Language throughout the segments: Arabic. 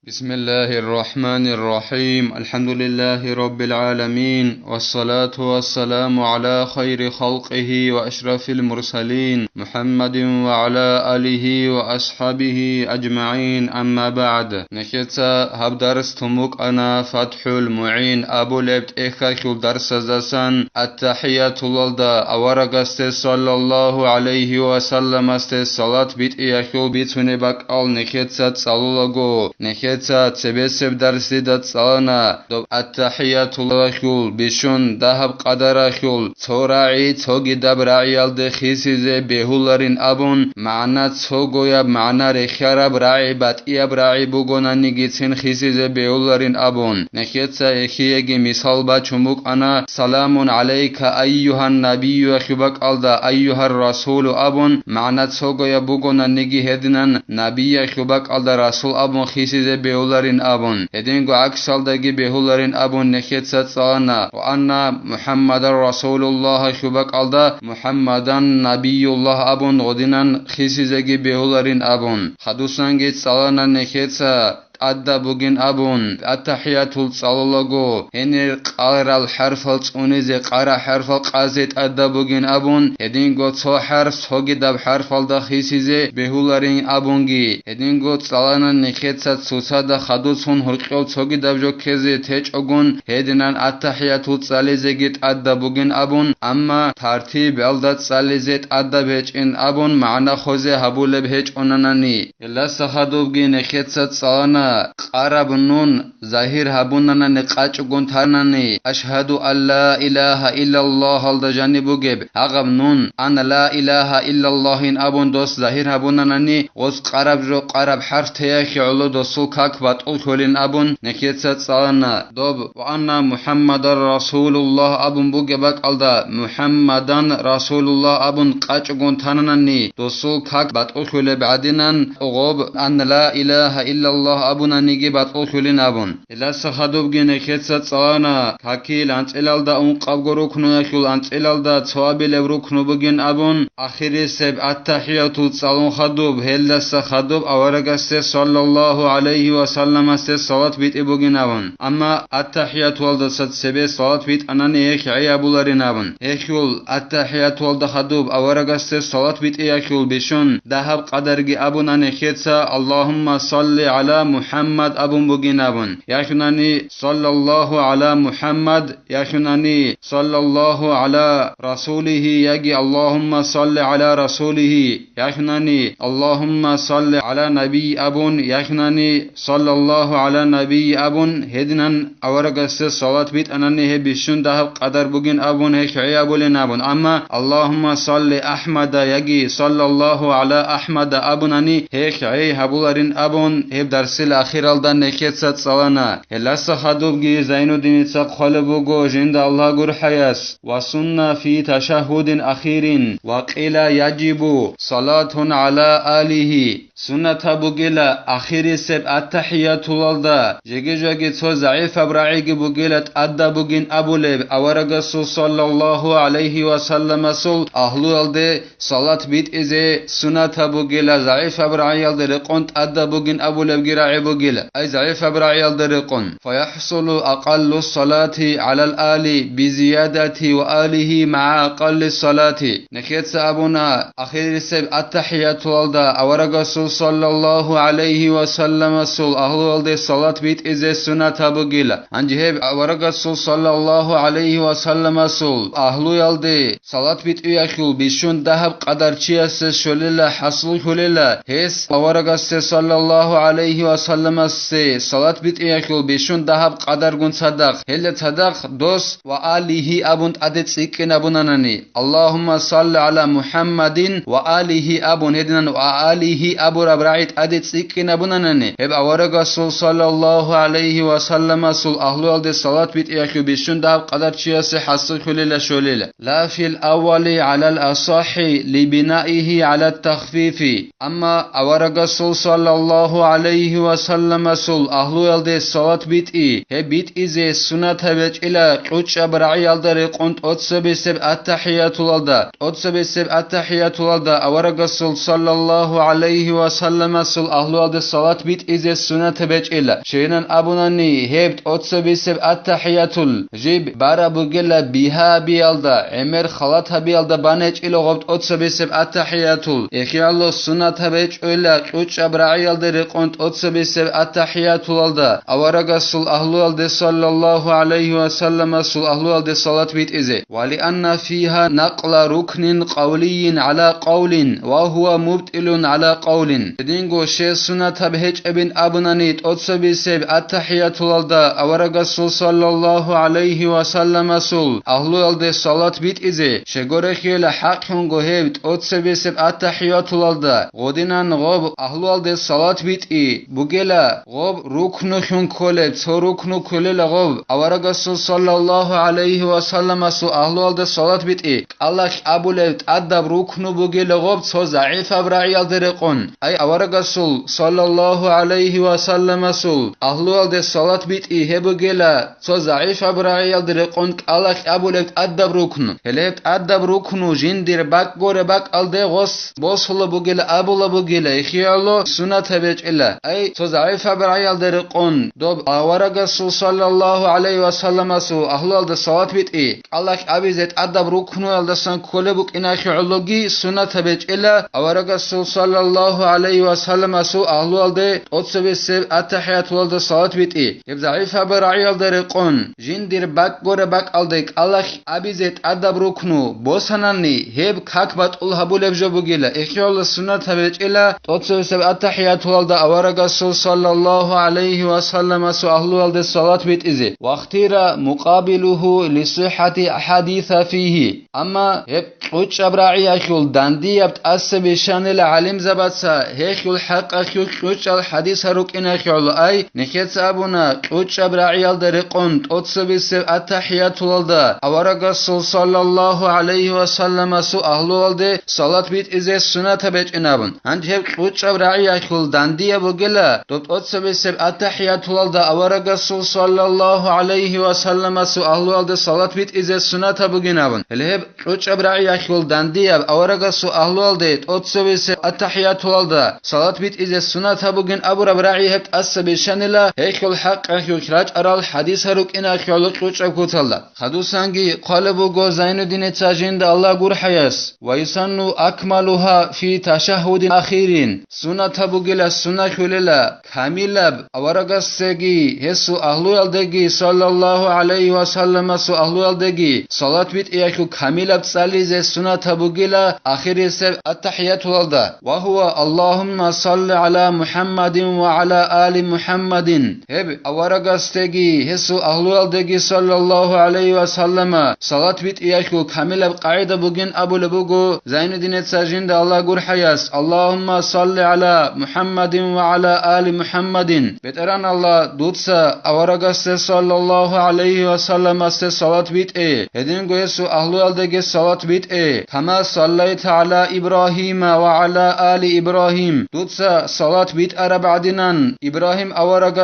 بسم الله الرحمن الرحيم. الحمد لله رب العالمين، والصلاة والسلام على خير خلقه وأشرف المرسلين محمد وعلى آله وأصحابه أجمعين. أما بعد، نشتا هب درس تمك أنا فتح المعين أبو لبت إخاكل درس زسان التحية لله أورغست صلى الله عليه وسلم است صلاة بيت إياكل بيتوني بك أل نشتا تصالولغو نكتا تبسب درسي دات صانا دوب التحيات لله بشون دهب قدرخول توراعي توغي دبراعي الدخيسي زي بهولارين أبون معنا توغويا معنا رخيارب راعي باتئياب راعي بوغونا نيجيتين خيسي زي بهولارين أبون نكتا إخيجي مثال باتشموك أنا سلام عليك أيها النبي وخبك ألدا أيها الرسول أبون معنا توغويا بوغونا نيجي هدنان نبي خبك ألدا رسول أبون خيسي زي بهولارين أبون هدينغو عكسال داگي بهولارين أبون نكتا صانا وأنا محمد رسول الله خبك ألدا محمدا نبي الله أبون غدينان خيسي زي بهولارين أبون خدوسانگي صانا نكتا أدى بوجين أبون التحيات الصلوغو هنر قارا الحرف الصونيزي قارا حرف القازيت أدى بوجين أبون هدينغو تو حرف توجي دب حرف الدخيسيزي بهولارين أبونجي هدينغو صلانا نخيتسات سوسادا خدوسون هرقيو توجي دب جو كزي تيج أغون هدينان التحيات الصاليزيجيت أدى بوجين أبون أما ترتيب ألدات صاليزيت أدى بيج إن أبون معنا خوزي هبول بهج أناناني إلا سخدوبجي نخيتسات صلانا قرب نون ظاهر هبوننا نقاچ گونتارنني اشهد ان لا اله الا الله الدجانبوگب اغب نون ان لا اله الا الله ان ابون دوس ظاهر هبوننني اوس قرب جو قرب حرف تيخ علو دوسو كاك باتول كولين ابون نكيتسات صالنا دوب وان محمد رسول الله ابون بوگبك الدا محمدان رسول الله ابون قاچ گونتارنني دوسو كاك باتول كول بعدينن اوغب ان لا اله الا الله ابون نيجي باتقول كلين أبون إلا سخدوب جينا كتسات صلانا كاكيل أنت إلال دا قبغرو كنو يكول أنت إلال دا توابي لبرو كنو بجين أبون آخر سب التحيات صالون خدوب هلا سخدوب أورغست صلى الله عليه وسلم است صلاة بيت إبوجين أبون أما التحيات والد سب صلاة بيت أناني إخ عيابولارين أبون إخول التحيات والد خدوب أورغست صلاة بيت إيكول بشون دهب قدرجي أبون أن كتسا اللهم صل على محمد أبون بوگين أبون يخناني صلى الله على محمد يخناني صلى الله على رسوله يجي اللهم صل على رسوله يخناني اللهم صل على نبي أبون يخناني صلى الله على نبي أبون هدنان أورغست صلاة بيت أناني بشون دهب قدر بوگين أبون هيك عيابولين أبون أما اللهم صل أحمد يجي صلى الله على أحمد أبوناني هيك عيابولين أبون هب درسل أخير الدان نكتسات صلانا إلا سخدوبجي زين الدين تقخلبوغو جند الله قر حياس وسنة في تشهد أخير وقيل يجب صلاة على آله سنة بوغيلا أخير سب التحيات لله جيجي جيجي تو ضعيف أبراعيجي بوغيلت أدى بوغين أبو لب أورغسو صلى الله عليه وسلم سل أهلو الدي صلاة بيت إزي سنة بوغيلا ضعيف أبراعي الدي رقونت أدى بوغين أبو لب جراعي بوغيلا أي ضعيف أبراعي الدي رقون فيحصل أقل الصلاة على الآل بزيادة وآله مع أقل الصلاة نكيت أبونا أخير سب التحيات لله أورغسو صلى الله عليه وسلم سل أهلو الدي صلاة بيت إزي سنة بوغيلا أنجهب أورغسو صلى الله عليه وسلم سل أهلو الدي صلاة بيت إياكل بشون دهب قدر چياس شللا حصل كللا هس أورغسو صلى الله عليه وسلم سي صلاة بيت إياكل بشون دهب قدر گون صدق هل صدق دوس وآله أبون أدت سيكين أبونانني اللهم صل على محمد وآله أبون هدنا وآله أبو ربرعيت أدت سيكين أبونانني هب أورغسو صلى الله عليه وسلم سل أهلو الدي صلاة بيت إياكل بشون دهب قدر چياس حصل كللا شللا لا في الأول على الأصح لبنائه على التخفيف أما أورغسو صلى الله عليه وسلم وسلم سول أهلو يلدي صلاة بيتئي هي بيتئي زي سنة بيجئلا قوش أبرعي يلدري قنت أتسبي سب التحيات للدا أتسبي سب التحيات للدا أورق سول صلى الله عليه وسلم سول أهلو يلدي صلاة بيتئي زي سنة بيجئلا شينان أبناني هبت أتسبي سب التحيات جيب بارا بوغلا بيها بيالدا عمر خلطها بيالدا بانيج إلو غبت أتسبي سب التحيات إخي الله سنة بيجئلا قوش أبرعي يلدري قنت أتسبي سب التحيات للدا أورق سول أهلو يلدي صلى الله عليه وسلم سول أهلو يلدي صلاة بيتئي ولأن فيها نقل ركن قولي على قول وهو مبطل على قول دينغو شي سنة بهج ابن أبنانيت أتسبي سب التحيات للدا أورق سول صلى الله عليه وسلم سول أهلو يلدي صلاة بيتئي شغور خيل حق هنغو هبت أتسبي سب التحيات للدا غدنان غب أهلو يلدي صلاة بيتئي بوغلا غب ركن خن كولب تو ركن كولل غب أورق سول صلى الله عليه وسلم سول أهلو يلدي صلاة بيتئي الله أبولت أدب ركن بوغلا غب تو ضعيف أبرعي يلدرقون أي أورق سول صلى الله عليه وسلم سول أهلو يلدي صلاة بيتئي هبوغلا تو ضعيف أبرعي يلدرقون الله أبولت أدب ركن هلت أدب ركن جندير باك غور باك ألدي غص بوصل بوغلا أبولا بوغلا إخيالو سنة بيجئلا أي تو ضعيف أبرعي يلدرقون دوب أورق سول صلى الله عليه وسلم سول أهلو يلدي صلاة بيتئي الله أبيزت أدب ركن يلدسان كولبوك إناخي علوغي سنة بيجئلا أورق سول صلى الله عليه وسلم سول أهلو يلدي أتسبي سب التحيات يلدي صلاة بيتئي يب ضعيف أبرعي يلدرقون جندير باك غور باك ألديك الله أبيزت أدب ركن بوسناني هب كاكبات الهبولب جبوغيلا إخيال سنة بيجئلا أتسبي سب التحيات يلدي أورق سول صلى الله عليه وسلم سول أهلو يلدي صلاة بيتئي واختير مقابله لصحة أحاديث فيه أما هب قوش أبرعي أخيول داندي يبت أسبي شان العلم زبطسا هيخيول حق أخيول قوش الحديث هروك إن أخيول أي نخيط أبونا قوش أبرعي يلدرقون أتسبي سب التحيات يلدي أورق السول صلى الله عليه وسلم سول أهلو يلدي صلاة بيتئي سنة بيجئنابون هند هب قوش أبرعي أخيول داندي يبوغلا دوب أتسبي سب التحيات يلدي أورق السول صلى الله عليه وسلم سول أهلو يلدي صلاة بيتئي سنة بوغينابون هلهب قوش أبرعي أخيول داندي أورق السول أهلو يلدي أتسبي سب التحيات يلدي صلاة بيتئي سنة بوغين أبو ربرعي هبت أسبي شانلا هيخيول حق أخيول كراج أرال حديث هروك إن أخيول قوش أبكوتلا خدوسانجي قالبو غو زين الدين تاجين الله غور حياس ويسنو أكملها في تشهد أخيرين سنة بوغيلا سنة خللا كاملة أورق السجي هسو أهلو يلدي صلى الله عليه وسلم سو أهلو يلدي صلاة بيتئي أخيول كاملة تسالي زي سنة بوغيلا آخر سب التحيات يلدي وهو اللهم صل على محمد وعلى آل محمد هب أورق استجي هسو أهلو يلدي صلى الله عليه وسلم صلاة بيتئي أخيول كاملة قاعدة بوغين أبو لبوغو زين الدين تساجين الله غور حياس اللهم صل على محمد وعلى آل محمد بتران الله دوتسا أورق صلى الله عليه وسلم صلاة بيتئي هدين غيسو أهلو يلدي صلاة بيتئي كما صليت على إبراهيم وعلى آل إبراهيم دوتسا صلاة بيتئي بعدنان إبراهيم أورق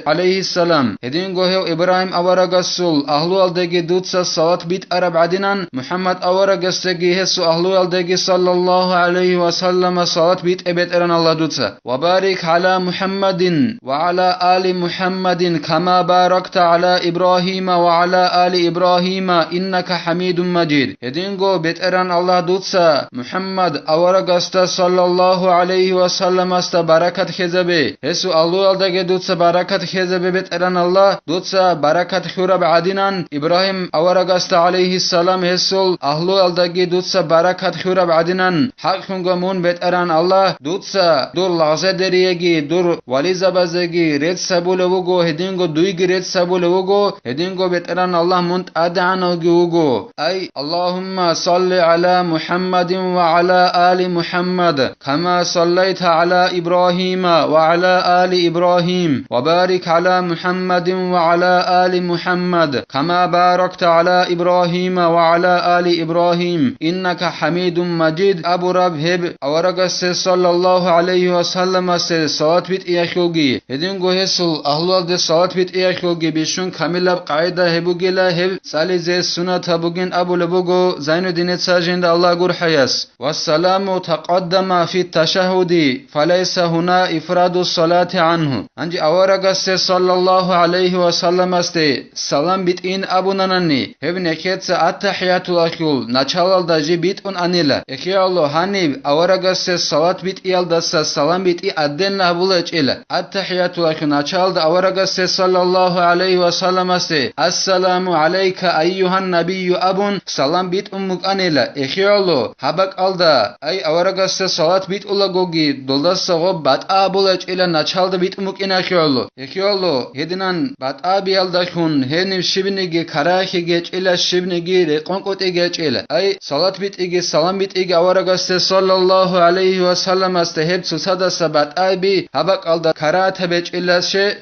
عليه السلام هدين غيو إبراهيم أورق أهلو يلدي دوتسا صلاة بيتئي بعدنان محمد أورق هسو أهلو يلدي صلى الله عليه وسلم صلاة بيتئي بتران الله دوتسا وبارك على محمد وعلى آل محمد كما باركت على إبراهيم وعلى آل إبراهيم إنك حميد مجيد هدينغو بتران الله دوتسا محمد أورق صلى الله عليه وسلم بركة خزبه هسو أهلو يلدي دوتسا بركة خزبه بتران الله دوتسا بركة خورب عدنان إبراهيم أورق عليه السلام هسو أهلو يلدي دوتسا بركة خورب عدنان حق خنگمون بتران الله دوتسا دور لحظه دريگي دور ولي زبازگي ريت سبول وگو هدينگو دويگي ريت سبول وگو هدينگو بتران الله منت ادعنوگي وگو أي اللهم صل على محمد وعلى آل محمد كما صليت على إبراهيم وعلى آل إبراهيم وبارك على محمد وعلى آل محمد كما باركت على إبراهيم وعلى آل إبراهيم إنك حميد مجيد أبو رب هب أورق صلى الله عليه وسلم صلاة bit iyakhulgi hedin go hesul ahlul de salat bit iyakhulgi bishun kamilab qaida hebugela heb salize sunat habugin abul bugo Zainuddin Sajend Allah gur hayas wassalamu taqaddama fi tashahhudi falaysa huna ifradu salati anhu anji awaragasse sallallahu alayhi wa sallam aste salam bit in abunanani hebne ketsa attahiyatul akhul nachalal da jibit un anila ekhi Allah hanib awaragasse salat bit iyaldassa salam bit I adden nabula chila attahiyatul akhul nachal da awaragasse sallallahu alayhi wa sallam aste assalamu alayka ayyuhan nabiyyu abun salam bit ummuk anila ekhi Allah habak alda ay awaragasse salat bit ulagogi doldassa go bat abula chila nachal da bit ummuk inakhi Allah ekhi Allah hedinan bat abiyalda khun henim shibnigi karahi ge chila shibnigi re qonqote ge chila ay salat bit igi salam bit igi awaragasse sallallahu alayhi wa sallam aste heb susada sabat abi habak alda karate be chila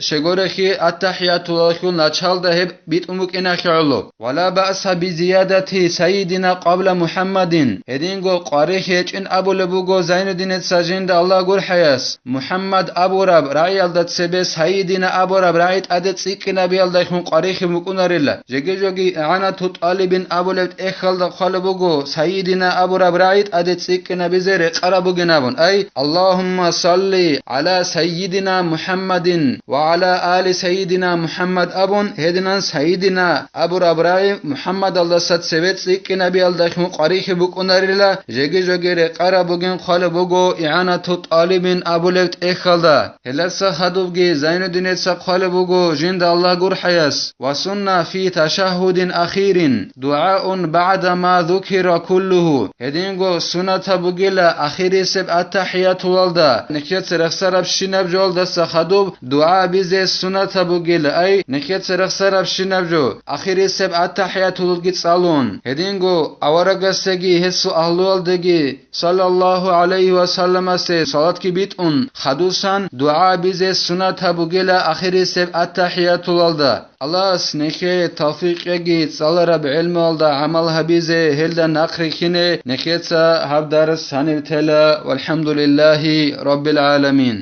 shegorehi attahiyatul akhul nachal da heb bit ummuk inakhi Allah wala ba'sa bi ziyadati sayyidina qabla Muhammadin hedingo qarihi chin abulebugo Zainuddin Sajend Allah gur hayas Muhammad aburab ra'yaldat sebe sayyidina aburab ra'it adet sikina biyalda khun qarihi mukunarilla jegejogi anatu talibin abulet ekhalda khalabugo sayyidina aburab ra'it adet sikina bizere qarabuginabun ay Allahumma salli ala sayyidina Muhammadin wa ala ali sayyidina Muhammad abun hedinan sayyidina aburab ra'i Muhammad Allah sat sevet sikina biyalda khun qarihi mukunarilla jegejogere qarabugin khalabugo i'anatu talibin abulet ekhalda helasa hadubgi Zainuddin khalabugo jind Allah gur hayas wa sunna fi tashahhudin akhirin du'aun ba'da ma dhukira kulluhu hedingo sunata bugila akhiri seb attahiyatul alda nikyat sarab shinab jolda khadub du'a bize sunata bugila ay nikyat sarab shinab jo akhiri seb attahiyatul gitsalun hedingo awaragasegi hesu ahlul-degi sallallahu alayhi wa sallam se salat ki bitun khadusan du'a bize sunata bugila akhiri seb attahiyatul alda Allah sneke tawfiq yagi salarab ilm alda amal habize helda naqri kine neketsa habdar sanivtela walhamdulillahi rabbil alamin